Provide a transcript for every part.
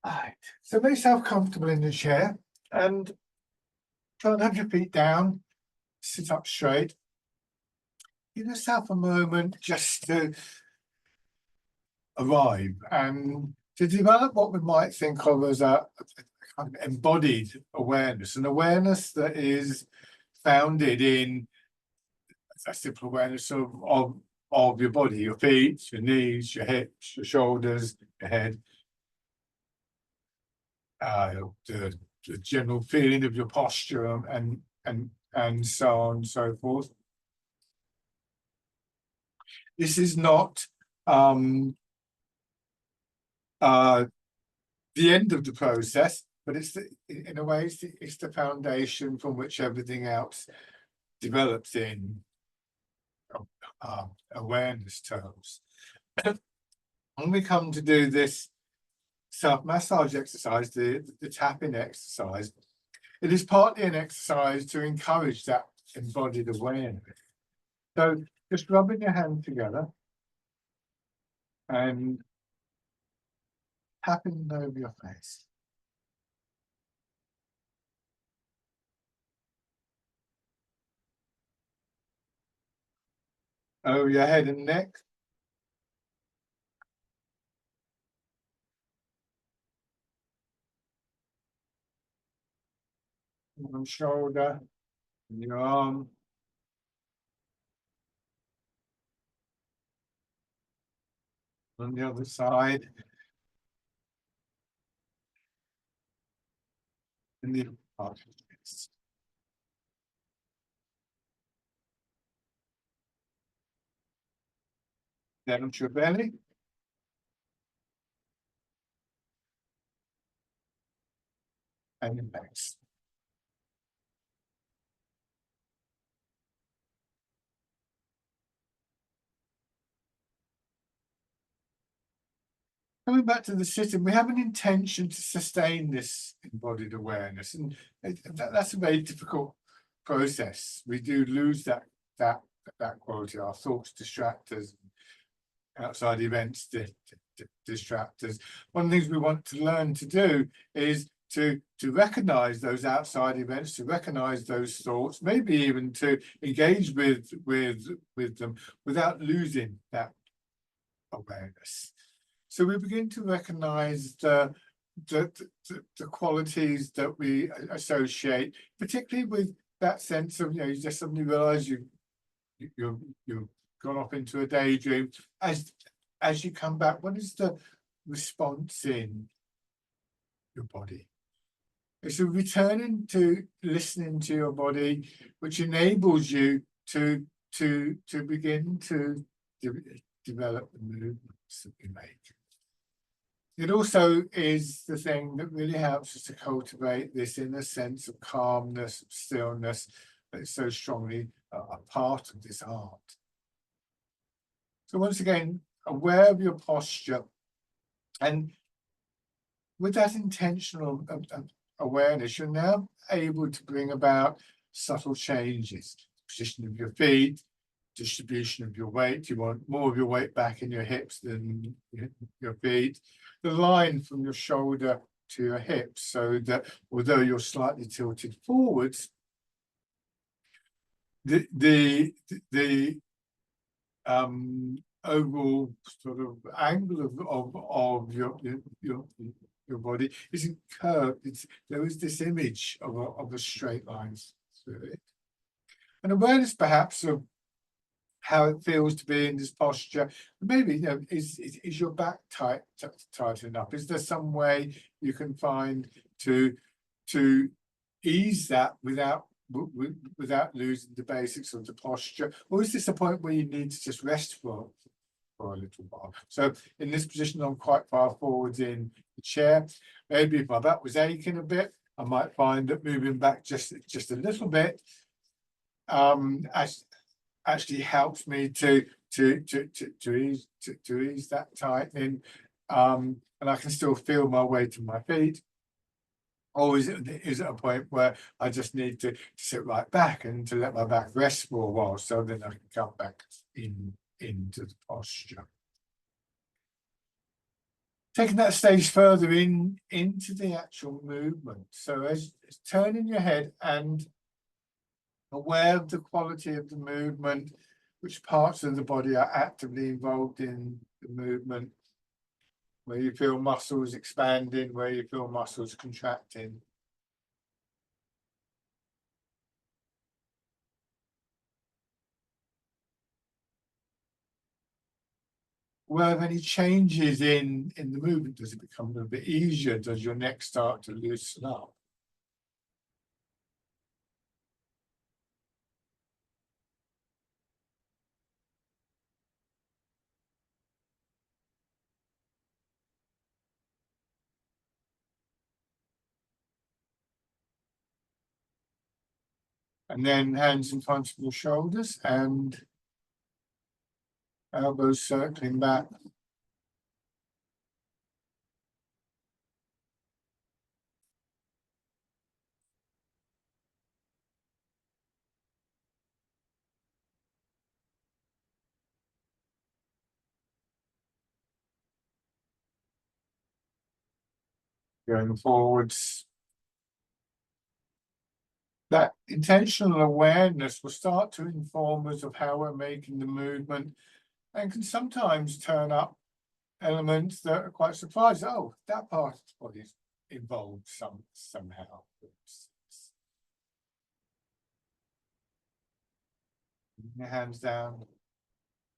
Right. So make yourself comfortable in the chair and try and have your feet down, sit up straight. Give yourself a moment just to arrive and to develop what we might think of as a kind of embodied awareness, an awareness that is founded in a simple awareness of your body, your feet, your knees, your hips, your shoulders, your head, the, the general feeling of your posture and so on and so forth. This is not the end of the process, but it's in a way it's the foundation from which everything else develops in awareness terms. When we come to do this self-massage exercise, the tapping exercise, it is partly an exercise to encourage that embodied awareness. So just rubbing your hands together and tapping over your face. Over your head and neck. One shoulder, and your arm. On the other side. And the other face. Down to your belly. And your legs. Coming back to the sitting, we have an intention to sustain this embodied awareness, and that's a very difficult process. We do lose that quality. Our thoughts distract us, outside events distract us. One of the things we want to learn to do is to recognize those outside events, to recognize those thoughts, maybe even to engage with them without losing that awareness. So we begin to recognize the qualities that we associate, particularly with that sense of, you just suddenly realize you've gone off into a daydream. As you come back, what is the response in your body? It's a returning to listening to your body, which enables you to begin to develop the movements that we make. It also is the thing that really helps us to cultivate this inner sense of calmness, stillness, that is so strongly a part of this art. So once again, aware of your posture, and with that intentional awareness, you're now able to bring about subtle changes. Position of your feet, distribution of your weight. You want more of your weight back in your hips than your feet. The line from your shoulder to your hips, so that although you're slightly tilted forwards, the overall sort of angle of your body isn't curved. There is this image of a straight line through it. An awareness perhaps of how it feels to be in this posture. Maybe, is your back tight enough? Is there some way you can find to ease that without losing the basics of the posture? Or is this a point where you need to just rest for a little while? So in this position, I'm quite far forwards in the chair. Maybe if my back was aching a bit, I might find that moving back just a little bit actually helps me to ease that tightening, and I can still feel my way to my feet. Or is it a point where I just need to sit right back and to let my back rest for a while, so then I can come back into the posture. taking that stage further into the actual movement. So as turning your head and aware of the quality of the movement, which parts of the body are actively involved in the movement, where you feel muscles expanding, where you feel muscles contracting. Were there any changes in the movement? Does it become a little bit easier? Does your neck start to loosen up? And then hands in front of your shoulders and elbows circling back. Going forwards. That intentional awareness will start to inform us of how we're making the movement, and can sometimes turn up elements that are quite surprised. Oh, that part of the body is involved somehow. Your hands down to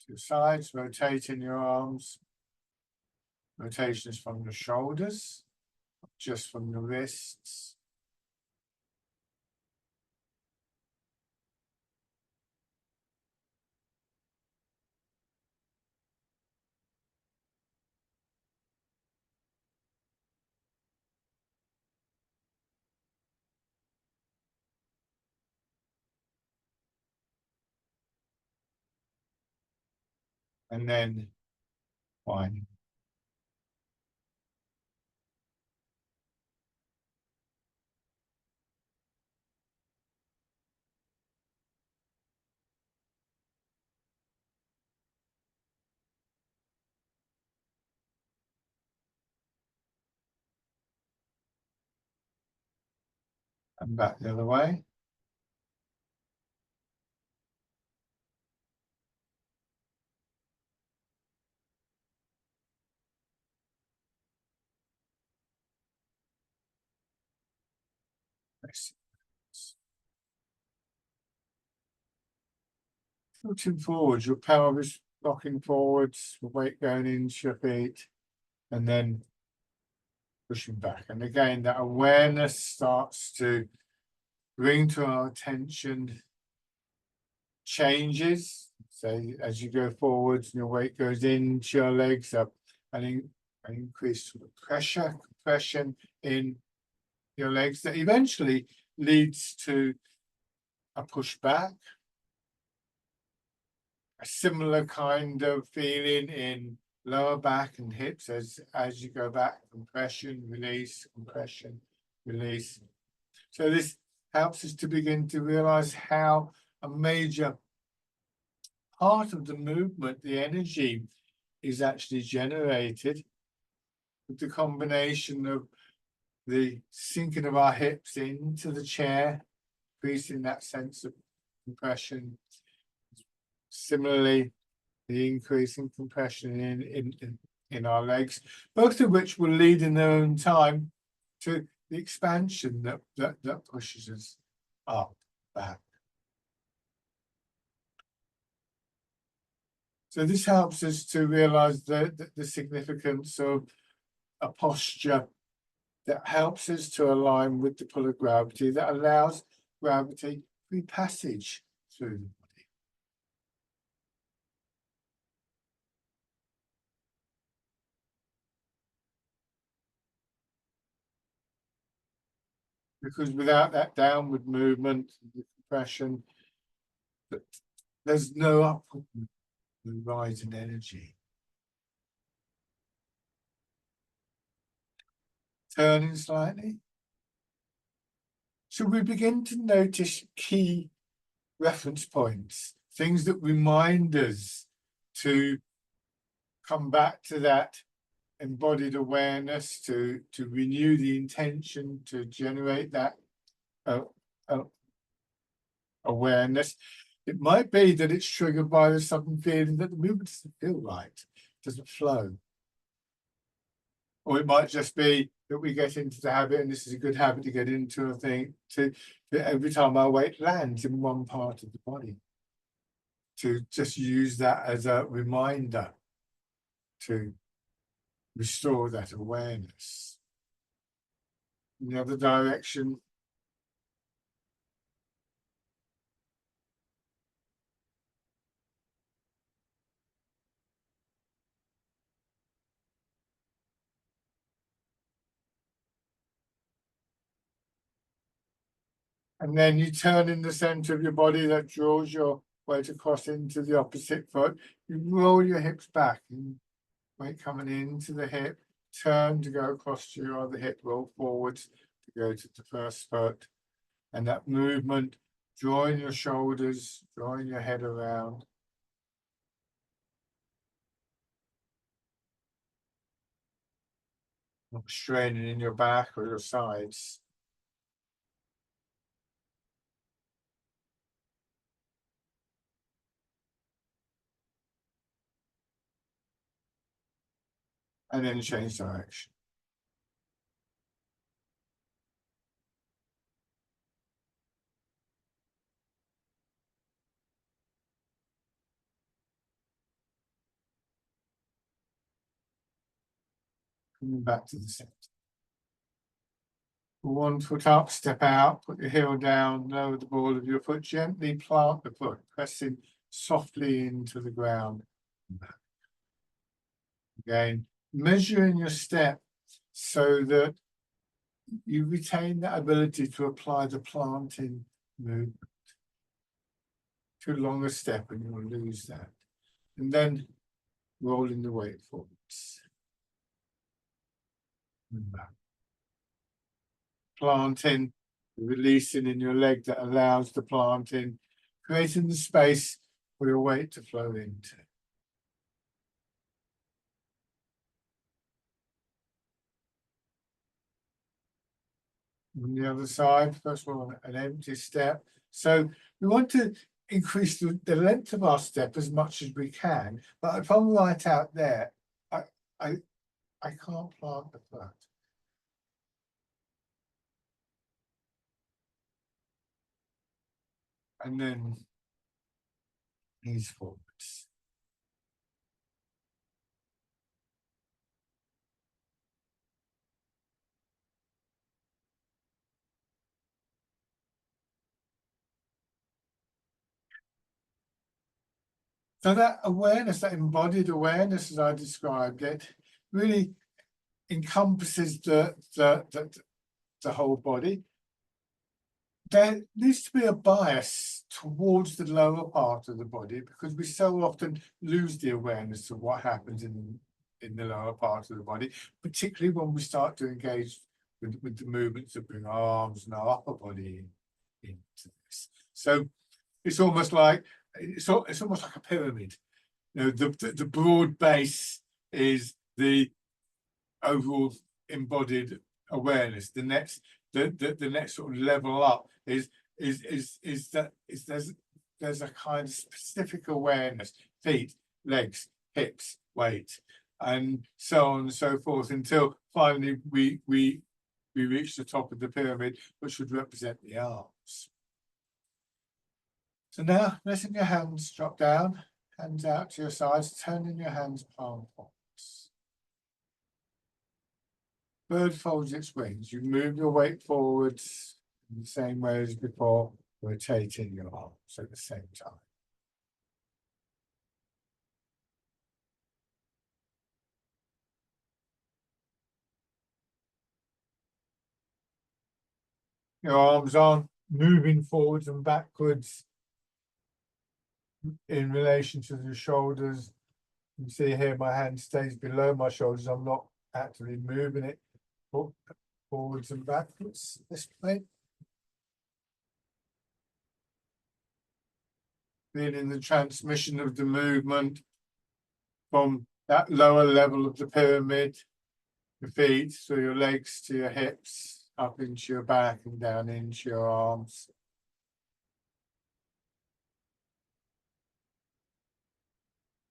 your sides, rotating your arms. Rotations from your shoulders, just from your wrists. And then one. And back the other way. Looking forwards, your pelvis rocking forwards, the weight going into your feet, and then pushing back. And again, that awareness starts to bring to our attention changes. So as you go forwards and your weight goes into your legs, up and increase pressure, compression in your legs, that eventually leads to a push back. A similar kind of feeling in lower back and hips as you go back, compression, release, compression, release. So this helps us to begin to realize how a major part of the movement, the energy, is actually generated with the combination of the sinking of our hips into the chair, increasing that sense of compression. Similarly, the increase in compression in our legs, both of which will lead in their own time to the expansion that pushes us up, back. So this helps us to realize the significance of a posture that helps us to align with the pull of gravity, that allows gravity free passage through the body. Because without that downward movement, the compression, there's no upward rise in energy. Turning slightly. So we begin to notice key reference points, things that remind us to come back to that embodied awareness to renew the intention to generate that uh, awareness. It might be that it's triggered by the sudden feeling that the movement doesn't feel right, doesn't flow. Or it might just be that we get into the habit, and this is a good habit to get into, I think, to every time our weight lands in one part of the body, to just use that as a reminder to restore that awareness. In the other direction, and then you turn in the center of your body that draws your weight across into the opposite foot. You roll your hips back, and weight coming into the hip, turn to go across to your other hip, roll forwards to go to the first foot. And that movement, drawing your shoulders, drawing your head around. Not straining in your back or your sides. And then change direction. Coming back to the center. One foot up, step out, put your heel down, lower the ball of your foot, gently plant the foot, pressing softly into the ground. Again, measuring your step so that you retain that ability to apply the planting movement. Too long a step and you'll lose that. And then rolling the weight forwards. And back. Planting, releasing in your leg that allows the planting, creating the space for your weight to flow into. On the other side, first of all, an empty step. So we want to increase the length of our step as much as we can. But if I'm right out there, I can't plant the foot. And then knees forwards. So that awareness, that embodied awareness, as I described it, really encompasses the whole body. There needs to be a bias towards the lower part of the body because we so often lose the awareness of what happens in the lower part of the body, particularly when we start to engage with the movements of bring our arms and our upper body into this. So it's almost like it's almost like a pyramid. You know, the broad base is the overall embodied awareness. The next sort of level up is that there's a kind of specific awareness, feet, legs, hips, weight, and so on and so forth, until finally we reach the top of the pyramid, which would represent the arms. So now letting your hands drop down, hands out to your sides, turning your hands palm forwards. Bird folds its wings. You move your weight forwards in the same way as before, rotating your arms at the same time. Your arms aren't moving forwards and backwards in relation to the shoulders. You see here my hand stays below my shoulders. I'm not actively moving it forwards and backwards this way. Feeling the transmission of the movement from that lower level of the pyramid your feet, through your legs to your hips, up into your back and down into your arms.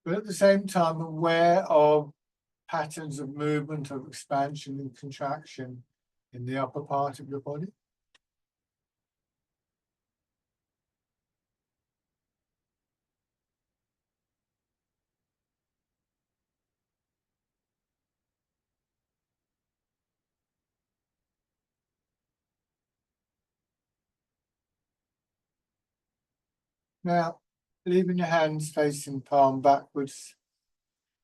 But at the same time, aware of patterns of movement, of expansion and contraction in the upper part of your body. Now, leaving your hands facing palm backwards.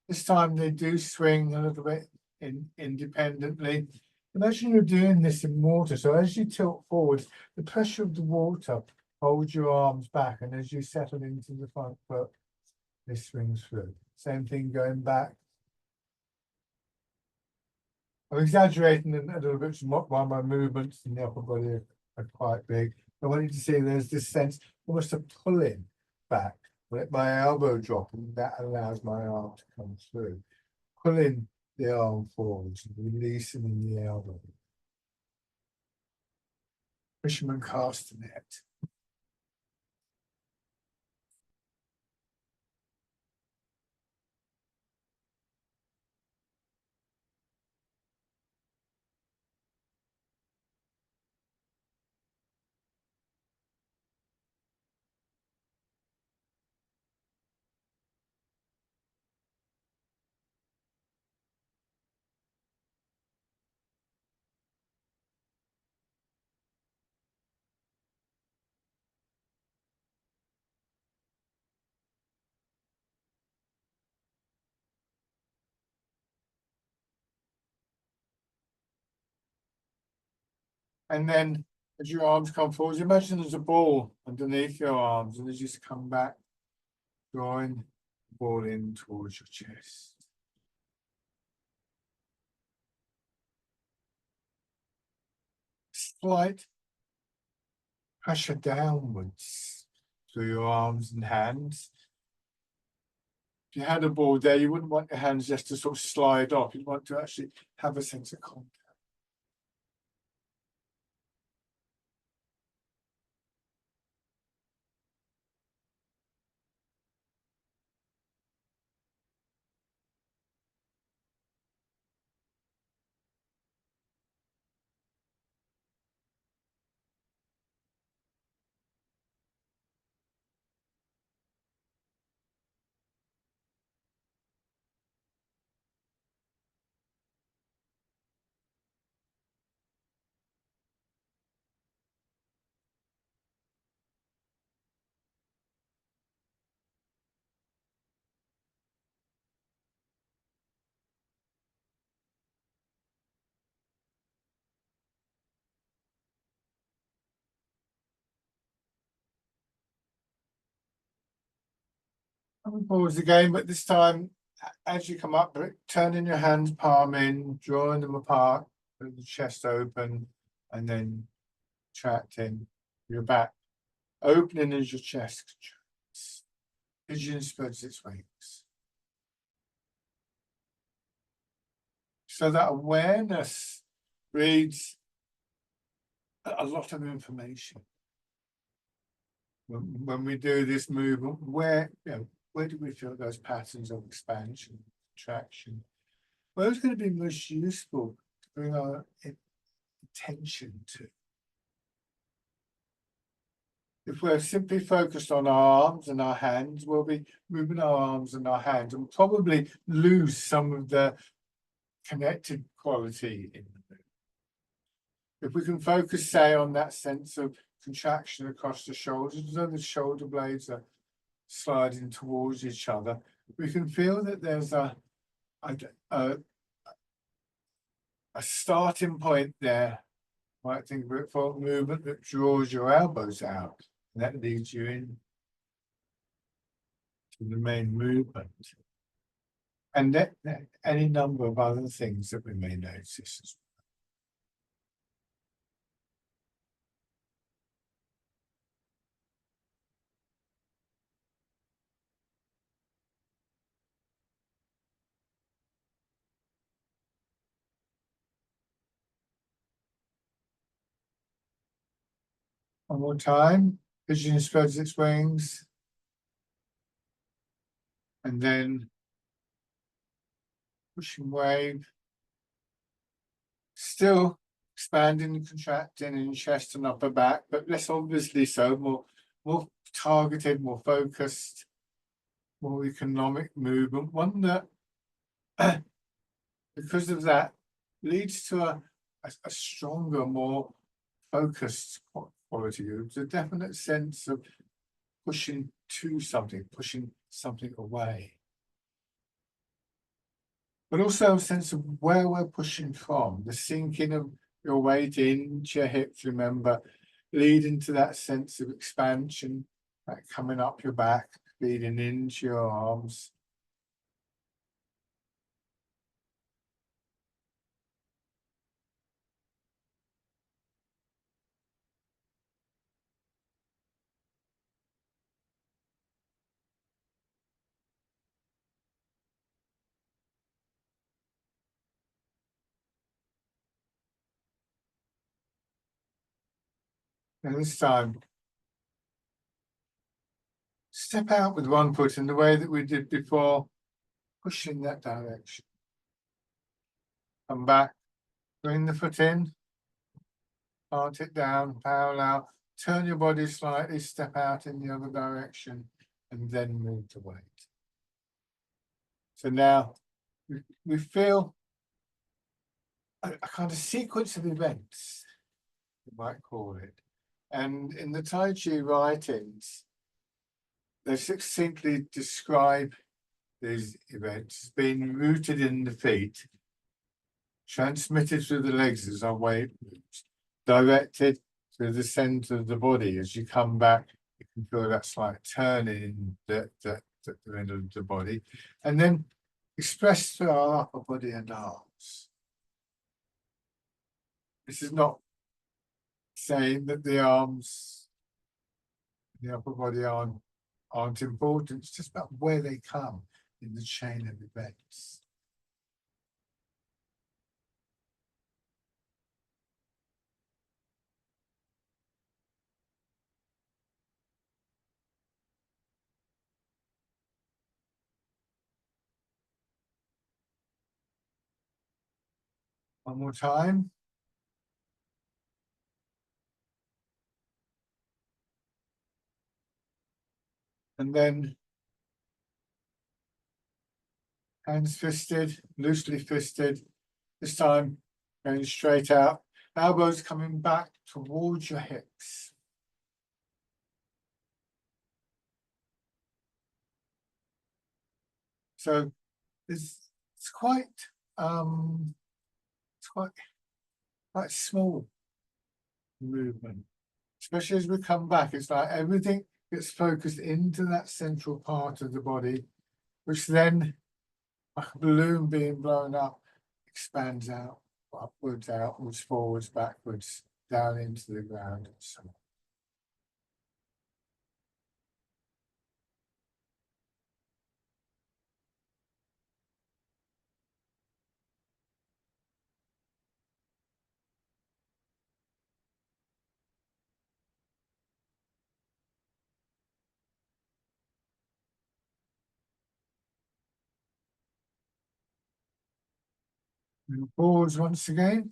This time they do swing a little bit independently. Imagine you're doing this in water. So as you tilt forward, the pressure of the water holds your arms back. And as you settle into the front foot, this swings through. Same thing going back. I'm exaggerating a little bit while my movements in the upper body are quite big. I want you to see there's this sense, almost a pulling back. Let my elbow drop, and that allows my arm to come through. Pulling the arm forwards and releasing in the elbow. Fisherman castanet. And then as your arms come forward, imagine there's a ball underneath your arms, and as you come back, drawing the ball in towards your chest. Slight pressure downwards through your arms and hands. If you had a ball there, you wouldn't want your hands just to sort of slide off. You'd want to actually have a sense of contact. Pause again, but this time, as you come up, turning your hands palm in, drawing them apart, with the chest open, and then contracting your back. Opening as your chest contracts. Pigeon spreads its wings. So that awareness reads a lot of information. When we do this movement, where do we feel those patterns of expansion, contraction? Where is going to be most useful to bring our attention to? If we're simply focused on our arms and our hands, we'll be moving our arms and our hands and probably lose some of the connected quality in the movement. If we can focus, say, on that sense of contraction across the shoulders, as though the shoulder blades are sliding towards each other, we can feel that there's a starting point there. Might think of it for a movement that draws your elbows out, and that leads you in to the main movement. And that any number of other things that we may notice as well. One more time. Pigeon spreads its wings. And then pushing wave. Still expanding and contracting in chest and upper back, but less obviously so, more targeted, more focused, more economic movement. One that, because of that, leads to a stronger, more focused quality. There's a definite sense of pushing to something, pushing something away. But also a sense of where we're pushing from, the sinking of your weight into your hips, remember, leading to that sense of expansion, that coming up your back, leading into your arms. And this time, step out with one foot in the way that we did before, push in that direction. Come back, bring the foot in, plant it down, parallel, turn your body slightly, step out in the other direction, and then move to weight. So now we feel a kind of sequence of events, you might call it. And in the Tai Chi writings, they succinctly describe these events as being rooted in the feet, transmitted through the legs as our weight moves, directed through the center of the body. As you come back, you can feel that slight turning in the end of the body, and then expressed through our upper body and arms. This is not saying that the arms, the upper body aren't important. It's just about where they come in the chain of events. One more time. And then hands fisted, loosely fisted. This time going straight out. Elbows coming back towards your hips. So it's quite small movement. Especially as we come back, it's like everything gets focused into that central part of the body, which then, like a balloon being blown up, expands out, upwards, outwards, forwards, backwards, down into the ground, and so on. And pause once again.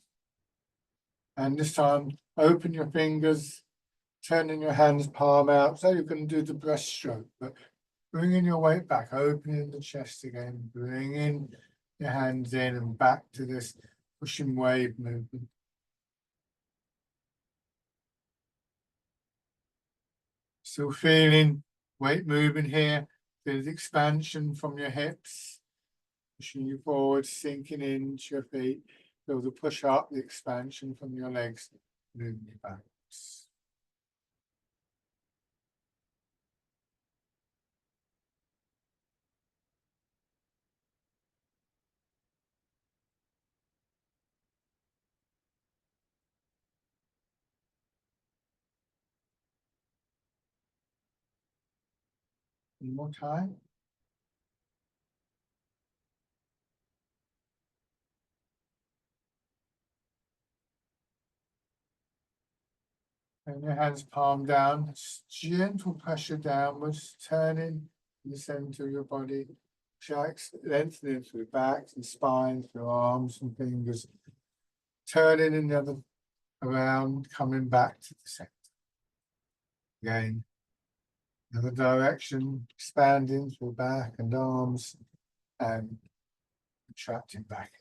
And this time, open your fingers, turning your hands palm out. So you're going to do the breaststroke, but bringing your weight back, opening the chest again, bringing your hands in and back to this pushing wave movement. Still feeling weight moving here. Feel the expansion from your hips, pushing you forward, sinking into your feet. Feel the push up, the expansion from your legs, moving you backwards. One more time. And your hands palm down, gentle pressure downwards, turning the center of your body, lengthening through backs and spine, through arms and fingers, turning in the other around, coming back to the center. Again, another direction, expanding through back and arms and contracting back.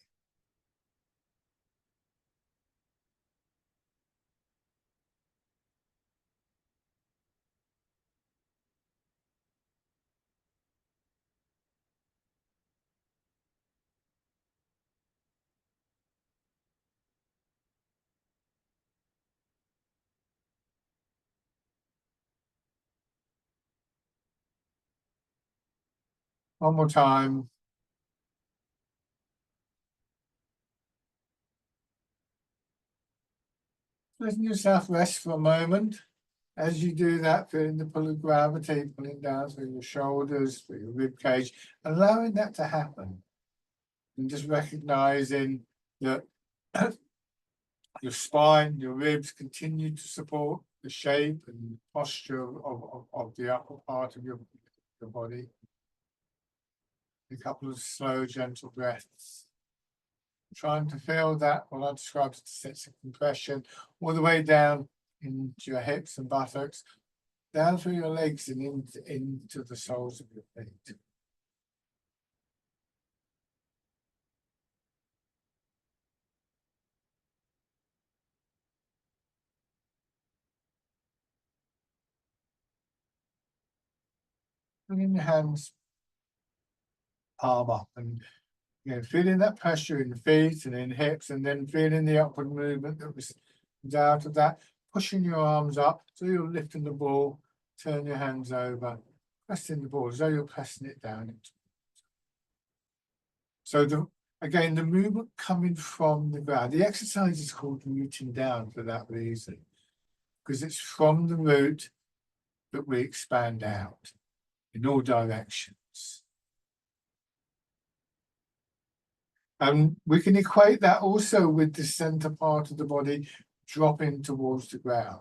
One more time. Letting yourself rest for a moment. As you do that, feeling the pull of gravity pulling down through your shoulders, through your rib cage, allowing that to happen. And just recognizing that your spine, your ribs continue to support the shape and posture of the upper part of your body. A couple of slow, gentle breaths. Trying to feel that, what I described as a sense of compression, all the way down into your hips and buttocks, down through your legs and into the soles of your feet. Bringing your hands palm up and feeling that pressure in the feet and in hips, and then feeling the upward movement that was out of that, pushing your arms up so you're lifting the ball, turn your hands over, pressing the ball as though you're pressing it down. So again, the movement coming from the ground. The exercise is called rooting down for that reason, because it's from the root that we expand out in all directions. And we can equate that also with the center part of the body dropping towards the ground.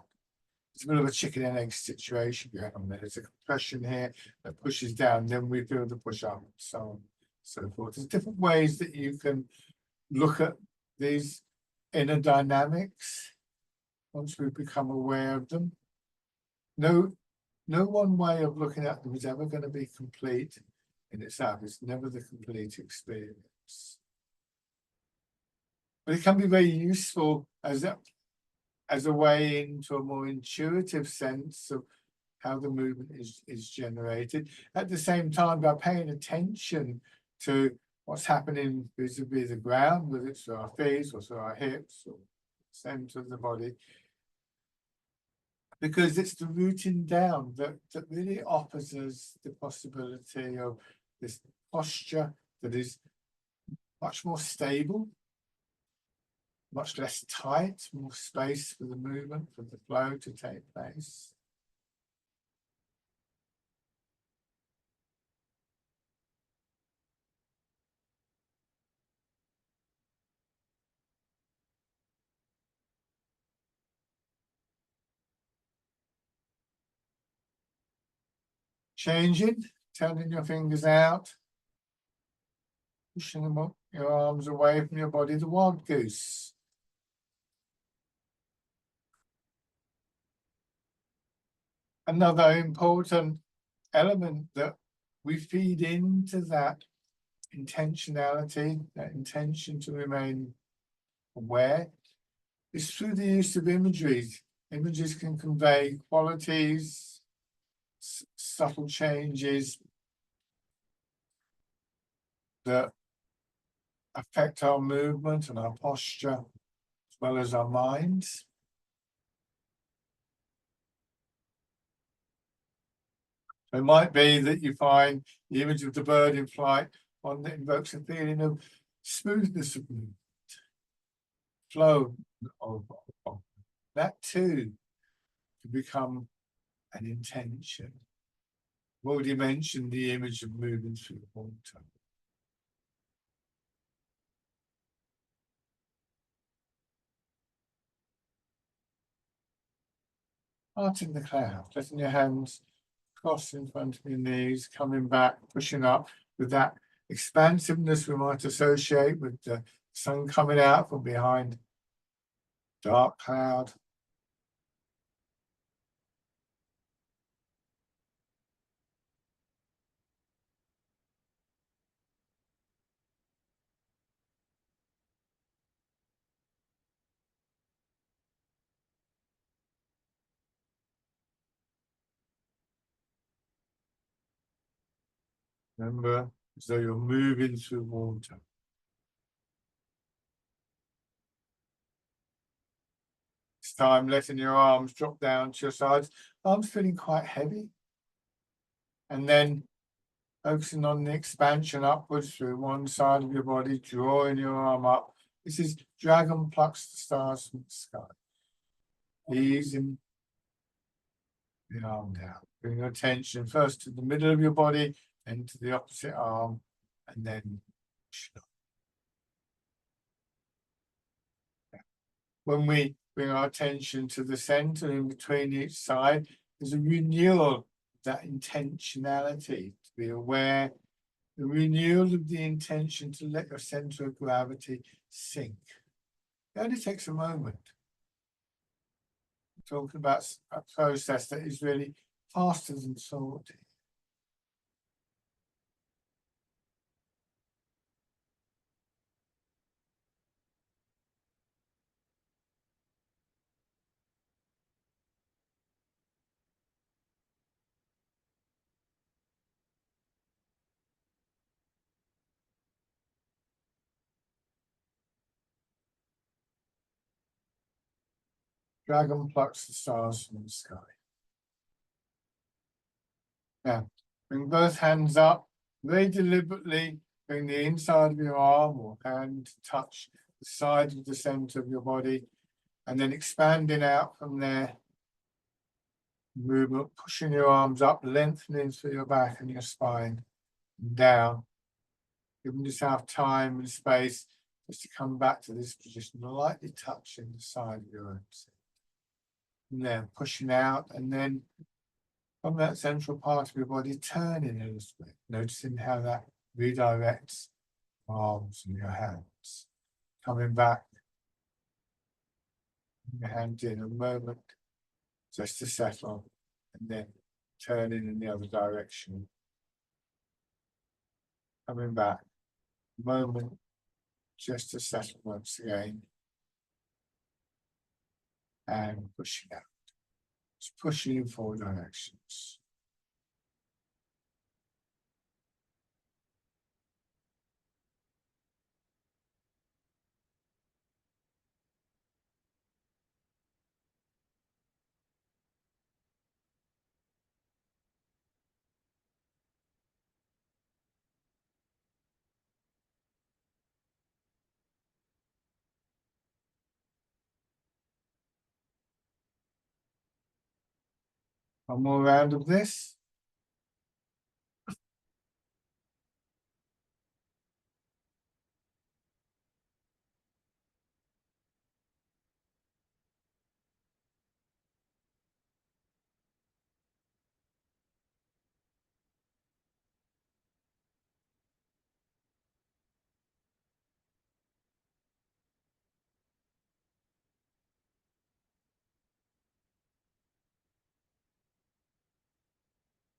It's a bit of a chicken and egg situation going on there. There's a compression here that pushes down, then we feel the push up, and so on, so forth. There's different ways that you can look at these inner dynamics once we become aware of them. No one way of looking at them is ever going to be complete in itself. It's never the complete experience. But it can be very useful as a way into a more intuitive sense of how the movement is generated. At the same time, by paying attention to what's happening vis-a-vis the ground, whether it's through our feet or through our hips or the center of the body, because it's the rooting down that really offers us the possibility of this posture that is much more stable, much less tight, more space for the movement, for the flow to take place. Changing, turning your fingers out, pushing them up, your arms away from your body, the wild goose. Another important element that we feed into that intentionality, that intention to remain aware, is through the use of imagery. Images can convey qualities, subtle changes that affect our movement and our posture, as well as our minds. So it might be that you find the image of the bird in flight, one that invokes a feeling of smoothness of movement, flow of that too can become an intention. I've already mentioned the image of moving through the water. Heart in the cloud, letting your hands cross in front of your knees, coming back, pushing up with that expansiveness we might associate with the sun coming out from behind dark cloud. Remember, as though you're moving through water. This time, letting your arms drop down to your sides, arms feeling quite heavy. And then focusing on the expansion upwards through one side of your body, drawing your arm up. This is dragon plucks the stars from the sky. Easing the arm down. Bring your attention first to the middle of your body, then to the opposite arm, and then when we bring our attention to the center in between each side, there's a renewal of that intentionality to be aware, the renewal of the intention to let your center of gravity sink. It only takes a moment. We're talking about a process that is really faster than thought. Dragon plucks the stars from the sky. Now, bring both hands up, very deliberately bring the inside of your arm or hand to touch the side of the center of your body, and then expanding out from there. Movement, pushing your arms up, lengthening through your back and your spine, and down. Giving yourself time and space just to come back to this position, lightly touching the side of your own. And then pushing out, and then from that central part of your body, turning a little bit, noticing how that redirects arms and your hands. Coming back, your hands in a moment, just to settle, and then turning in the other direction. Coming back, moment, just to settle once again. And pushing out. Just pushing in four directions. One more round of this.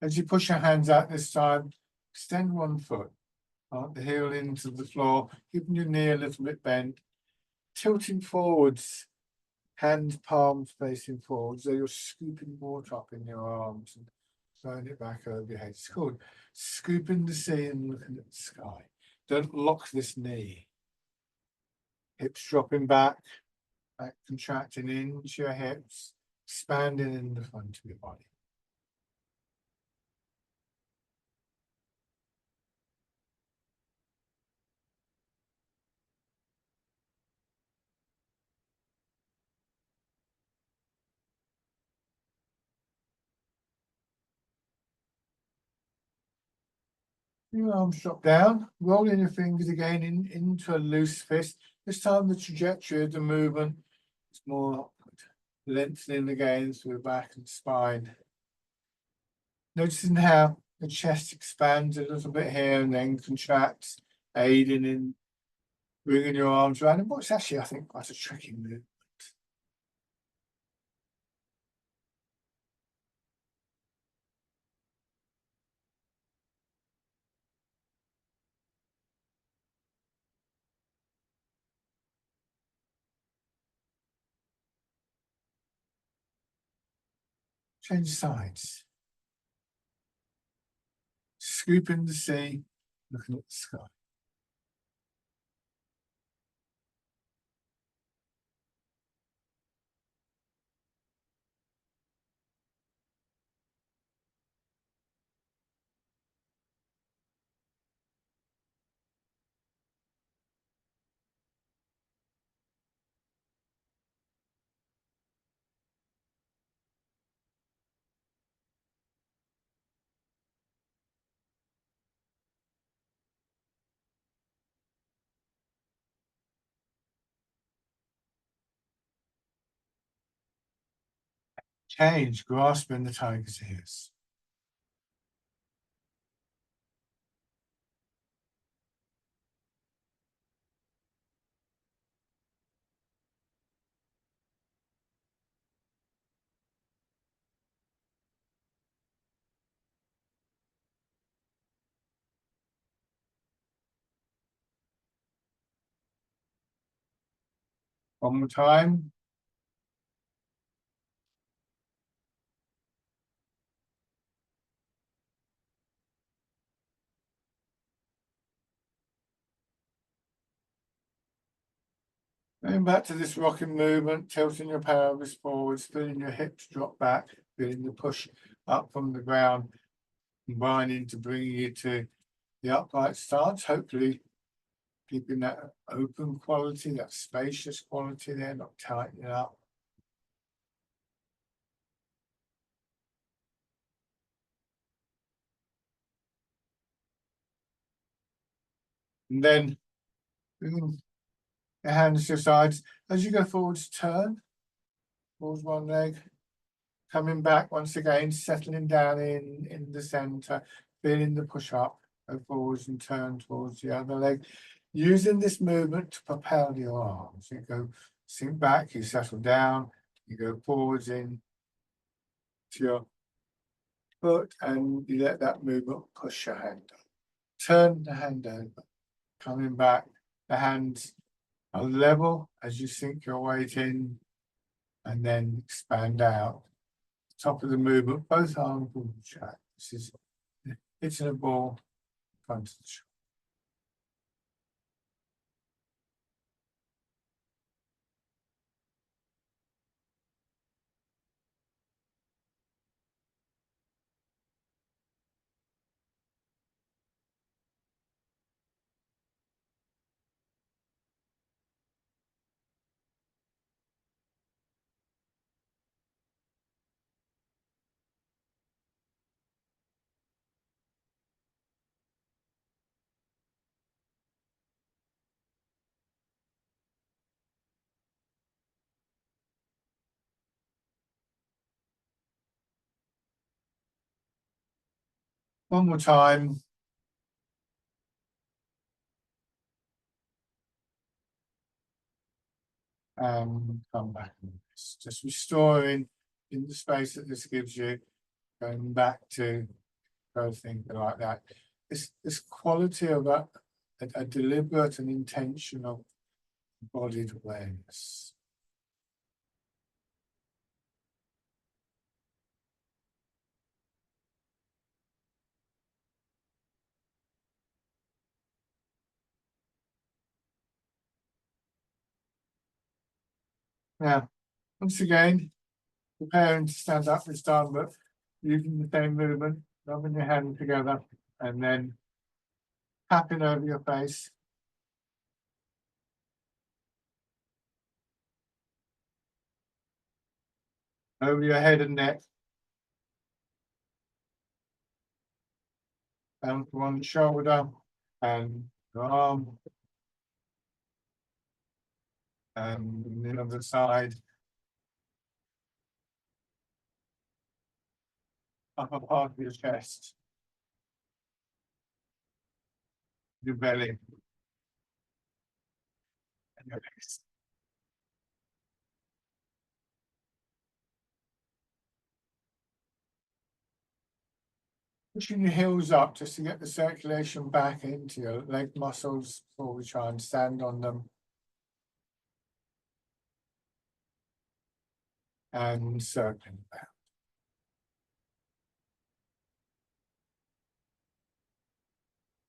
As you push your hands out this time, extend one foot, plant the heel into the floor, keeping your knee a little bit bent, tilting forwards, hand palms facing forwards, so you're scooping water up in your arms and throwing it back over your head. It's called scooping the sea and looking at the sky. Don't lock this knee. Hips dropping back contracting into your hips, expanding in the front of your body. Your arms drop down, rolling your fingers again into a loose fist. This time the trajectory of the movement is more upward. lengthening again through the back and spine. Noticing how the chest expands a little bit here and then contracts, aiding in bringing your arms around. And what's actually, I think, quite a tricky move. Change sides. Scooping the sea, looking at the sky. Change, grasping the tiger's ears. One more time. Going back to this rocking movement, tilting your pelvis forwards, feeling your hips drop back, feeling the push up from the ground, combining to bring you to the upright stance, hopefully keeping that open quality, that spacious quality there, not tightening up. And then bringing your hands to your sides. As you go forwards, turn towards one leg, coming back once again, settling down in the center, feeling the push up, go forwards and turn towards the other leg. Using this movement to propel your arms. You go sink back, you settle down, you go forwards in to your foot, and you let that movement push your hand up. Turn the hand over, coming back, the hands are level as you sink your weight in, and then expand out. Top of the movement, both arms will track. This is hitting a ball in front of the shot. One more time. And come back. Just restoring in the space that this gives you, going back to everything like that. This quality of a deliberate and intentional embodied awareness. Now, once again, preparing to stand up this time, but using the same movement, rubbing your hands together, and then tapping over your face. Over your head and neck. Down to one shoulder and your arm. And the other side. upper part of your chest, your belly, and your legs. Pushing your heels up just to get the circulation back into your leg muscles before we try and stand on them. And circling back.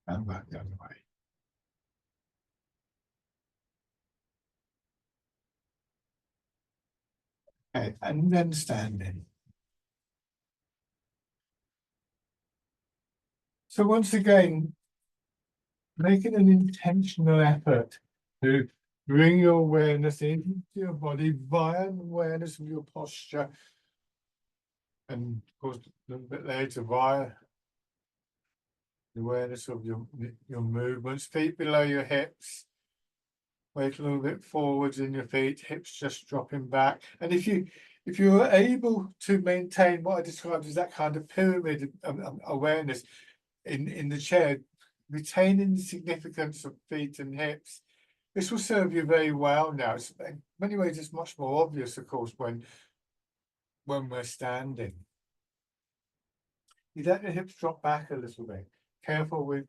And back the other way. Okay, and then standing. So once again, making an intentional effort to bring your awareness into your body via awareness of your posture. And of course, a little bit later, via the awareness of your movements, feet below your hips. Weight a little bit forwards in your feet, hips just dropping back. And if you're able to maintain what I described as that kind of pyramid awareness in the chair, retaining the significance of feet and hips, this will serve you very well now. It's, in many ways, it's much more obvious, of course, when we're standing. You let the hips drop back a little bit. Careful with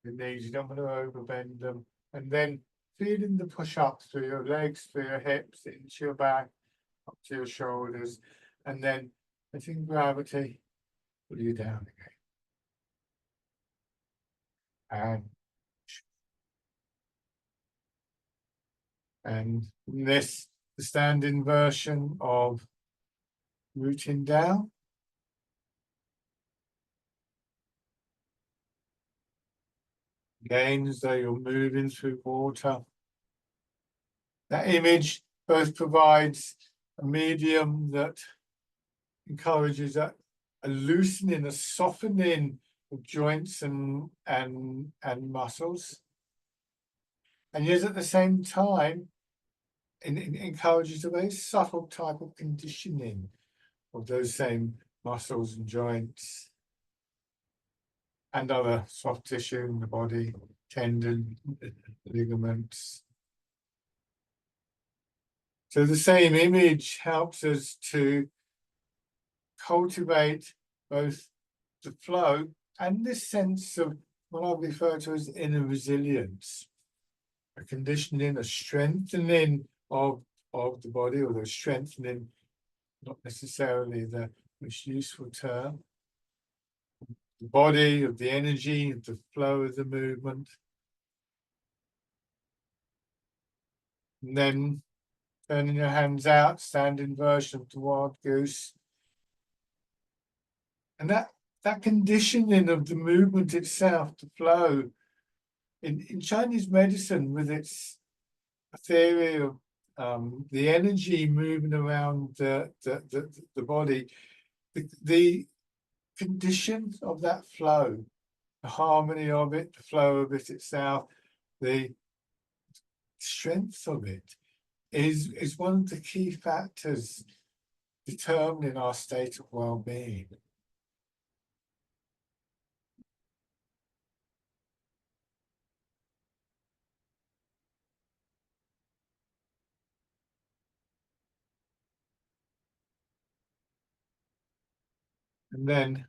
the knees, you don't want to overbend them. And then feeling the push up through your legs, through your hips, into your back, up to your shoulders, and then letting gravity pull you down again. And this, the standing version of rooting down. Again, as though you're moving through water. That image both provides a medium that encourages a loosening, a softening of joints and muscles. And yet at the same time, it encourages a very subtle type of conditioning of those same muscles and joints and other soft tissue in the body, tendon, ligaments. So the same image helps us to cultivate both the flow and this sense of what I refer to as inner resilience, a conditioning, a strengthening of the body, although strengthening not necessarily the most useful term. The body, of the energy, of the flow of the movement. And then turning your hands out, standing version of the wild goose. And that conditioning of the movement itself, the flow, in Chinese medicine, with its theory of the energy moving around the body, the conditions of that flow, the harmony of it, the flow of it itself, the strength of it is one of the key factors determining our state of well-being. And then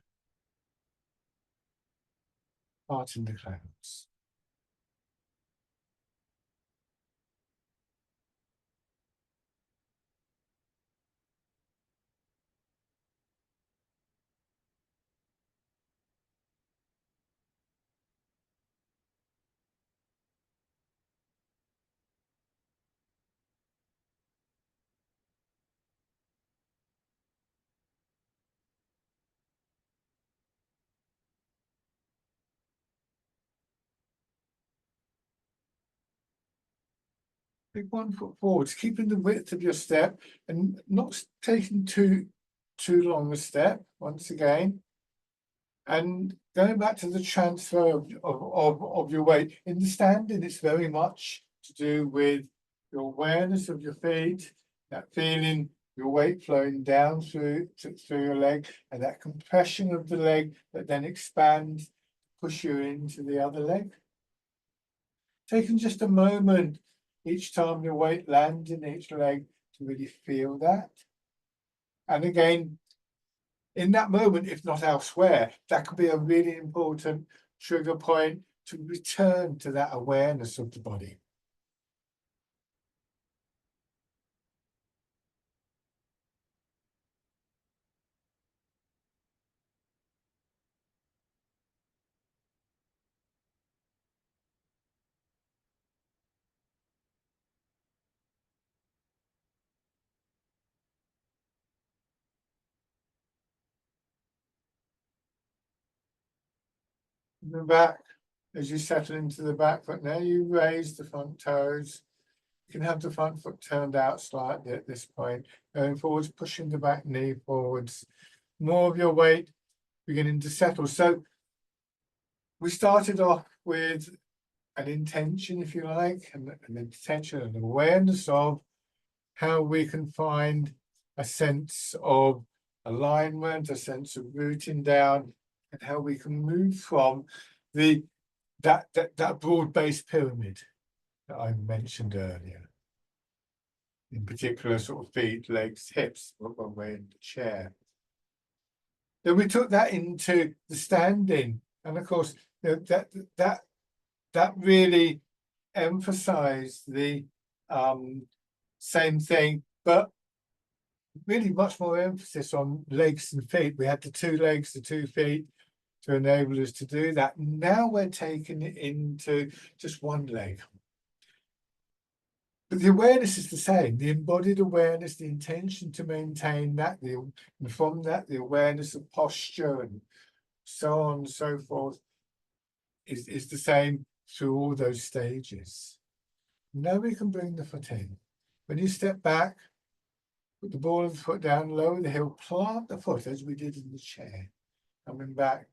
parting the clouds. Big 1 foot forward, keeping the width of your step and not taking too long a step once again. And going back to the transfer of your weight in the standing, it's very much to do with your awareness of your feet, that feeling your weight flowing down through your leg, and that compression of the leg that then expands, push you into the other leg. Taking just a moment each time your weight lands in each leg to really feel that. And again, in that moment, if not elsewhere, that could be a really important trigger point to return to that awareness of the body. The back, as you settle into the back foot, now you raise the front toes. You can have the front foot turned out slightly at this point, going forwards, pushing the back knee forwards. More of your weight beginning to settle. So we started off with an intention, if you like, and an intention and awareness of how we can find a sense of alignment, a sense of rooting down, and how we can move from that broad-based pyramid that I mentioned earlier. In particular, sort of feet, legs, hips, when we're in the chair. Then we took that into the standing, and of course, that really emphasized the same thing, but really much more emphasis on legs and feet. We had the 2 legs, the 2 feet to enable us to do that. Now we're taking it into just 1 leg. But the awareness is the same, the embodied awareness, the intention to maintain that, and from that, the awareness of posture and so on and so forth is the same through all those stages. Now we can bring the foot in. When you step back, put the ball of the foot down, lower the heel, plant the foot as we did in the chair. Coming back,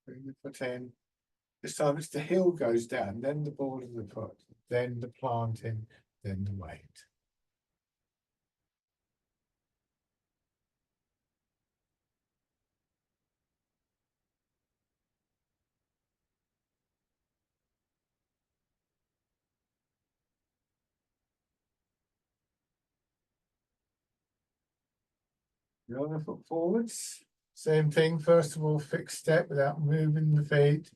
bring the foot in. This time it's the heel goes down, then the ball of the foot, then the planting, then the weight. The other foot forwards. Same thing, first of all, fixed step without moving the feet.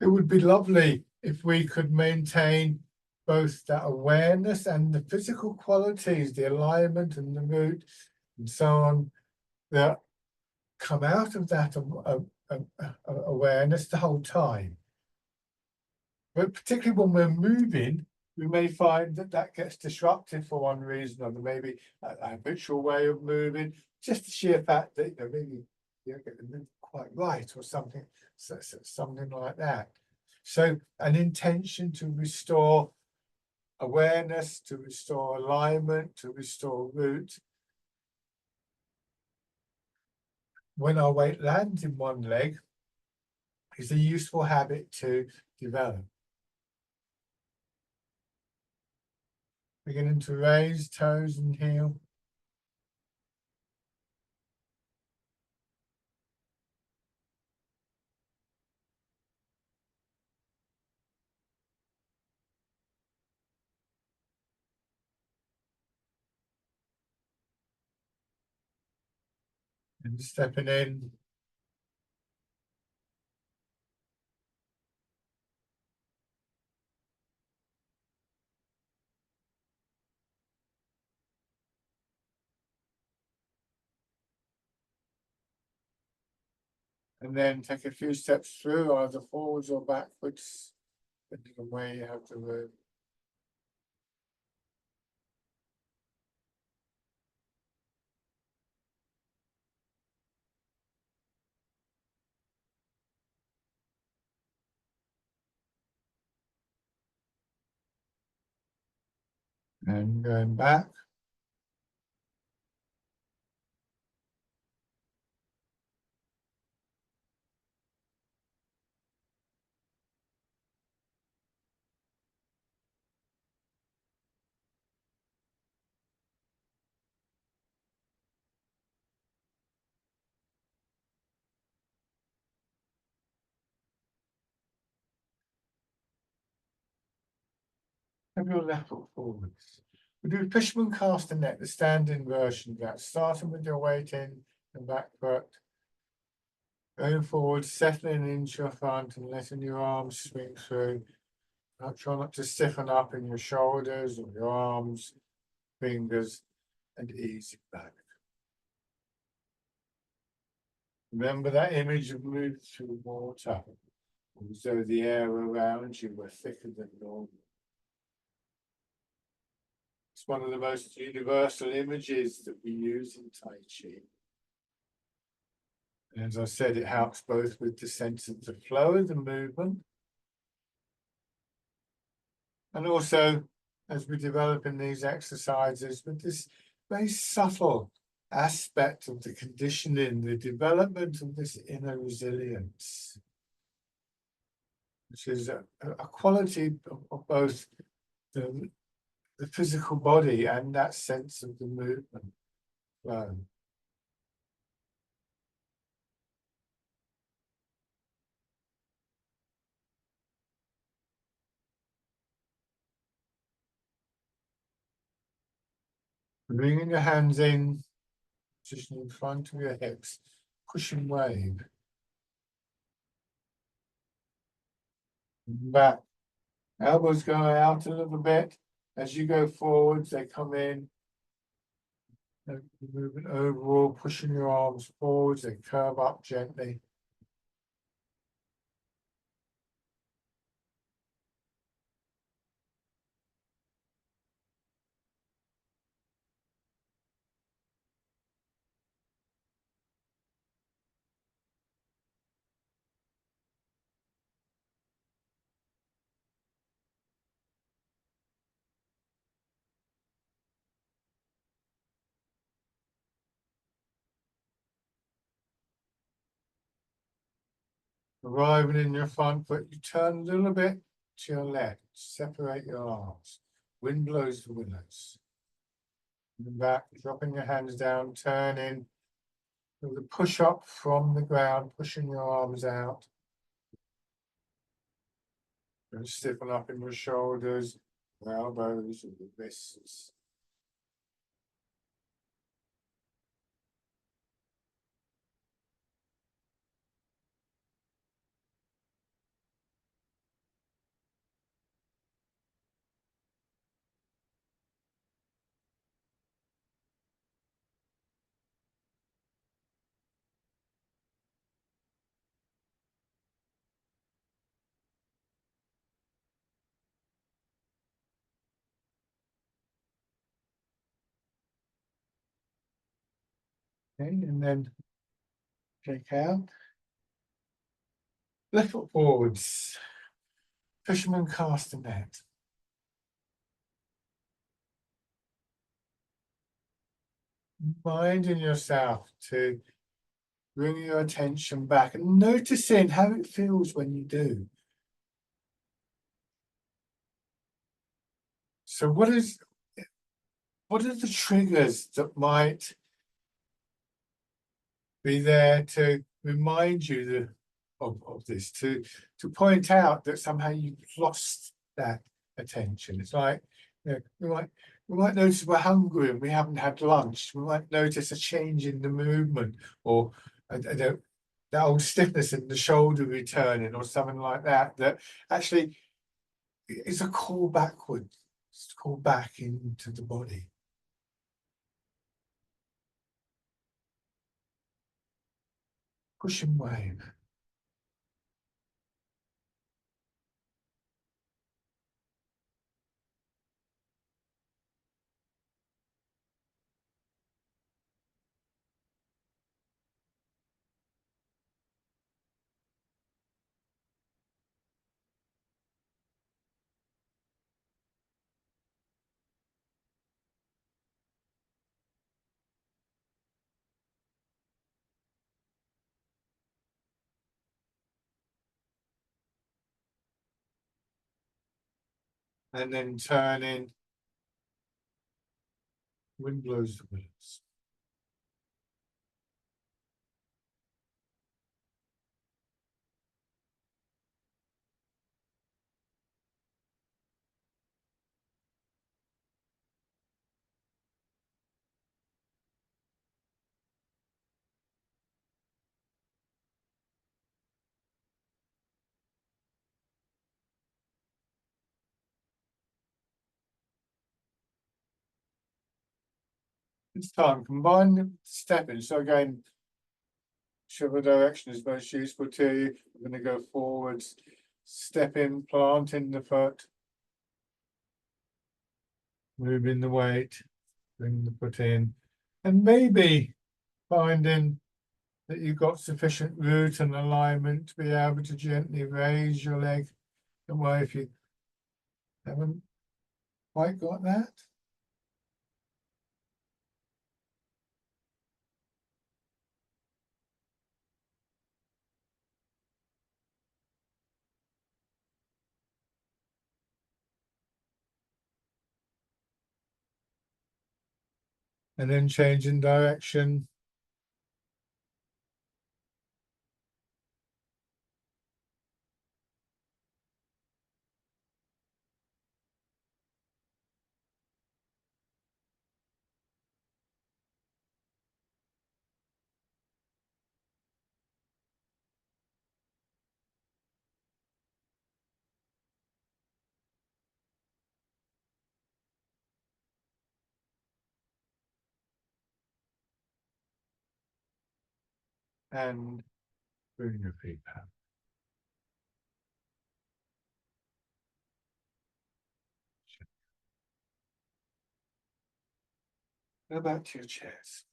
It would be lovely if we could maintain both that awareness and the physical qualities, the alignment and the root and so on, that come out of that awareness the whole time. But particularly when we're moving, we may find that that gets disrupted for one reason or another, maybe a habitual way of moving, just the sheer fact that maybe you don't get the move quite right or something, something like that. So an intention to restore awareness, to restore alignment, to restore root. When our weight lands in 1 leg, is a useful habit to develop. Beginning to raise toes and heel. And stepping in. And then take a few steps through, either forwards or backwards, depending on where you have the room. And going back. Have your left foot forwards. We do fisherman cast and net, the standing version of that, starting with your weight in and back foot. Going forward, settling into your front and letting your arms swing through. Try not to stiffen up in your shoulders or your arms, fingers, and ease it back. Remember that image of moving through water, as though the air around you were thicker than normal. It's one of the most universal images that we use in Tai Chi. And as I said, it helps both with the sense of the flow of the movement, and also as we develop in these exercises with this very subtle aspect of the conditioning, the development of this inner resilience, which is a quality of both the physical body and that sense of the movement flow. Bringing your hands in, position in front of your hips, push and wave. Back. Elbows go out a little bit. As you go forwards, they come in. Moving overall, pushing your arms forwards, they curve up gently. Arriving in your front foot, you turn a little bit to your left, separate your arms. Wind blows the willows. And back, dropping your hands down, turning. With a push up from the ground, pushing your arms out. And stiffen up in your shoulders, the elbows, and the wrists. Okay, and then shake out. Left foot forwards. Fisherman cast a net. Minding yourself to bring your attention back and noticing how it feels when you do. So what are the triggers that might be there to remind you of this, to point out that somehow you've lost that attention? It's like, you know, we might notice we're hungry and we haven't had lunch. We might notice a change in the movement, or that old stiffness in the shoulder returning, or something like that, that actually is a call backwards, call back into the body. Push and wave. And then turning, wind blows the willows. This time, combine the stepping. So again, whichever direction is most useful to you. We're going to go forwards, step in, planting the foot, moving the weight, bring the foot in, and maybe finding that you've got sufficient root and alignment to be able to gently raise your leg. Don't worry if you haven't quite got that. And then changing direction. And bring your feet back. Go back to your chairs.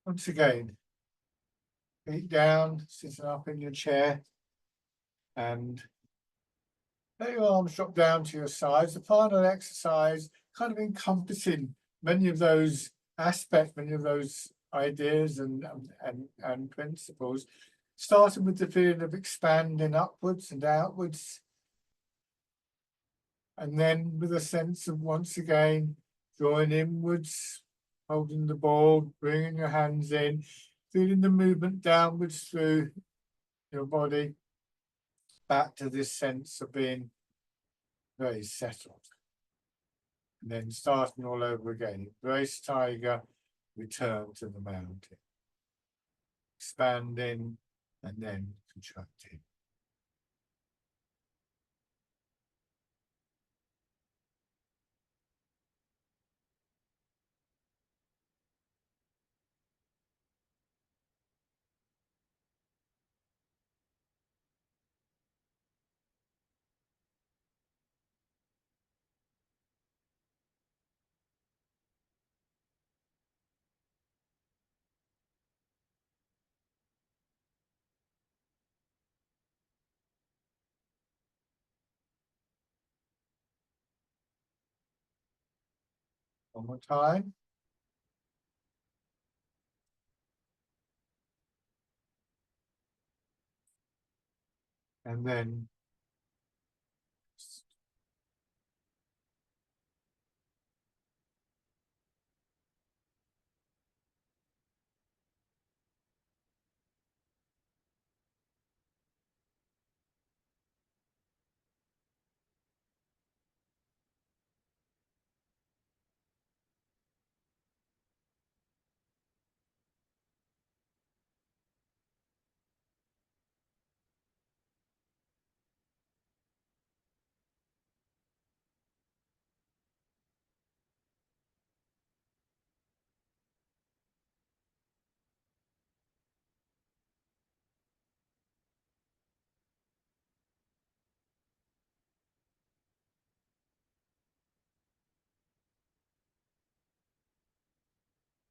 Once again, feet down, sitting up in your chair, and let your arms drop down to your sides. The final exercise kind of encompassing many of those aspects, many of those ideas and principles, starting with the feeling of expanding upwards and outwards, and then with a sense of once again drawing inwards, holding the ball, bringing your hands in, feeling the movement downwards through your body, back to this sense of being very settled. And then starting all over again. Embrace tiger, return to the mountain. Expanding and then contracting. One more time. And then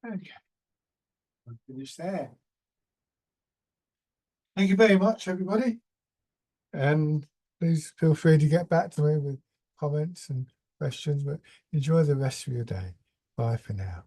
okay. I'll finish there. Thank you very much, everybody. And please feel free to get back to me with comments and questions, but enjoy the rest of your day. Bye for now.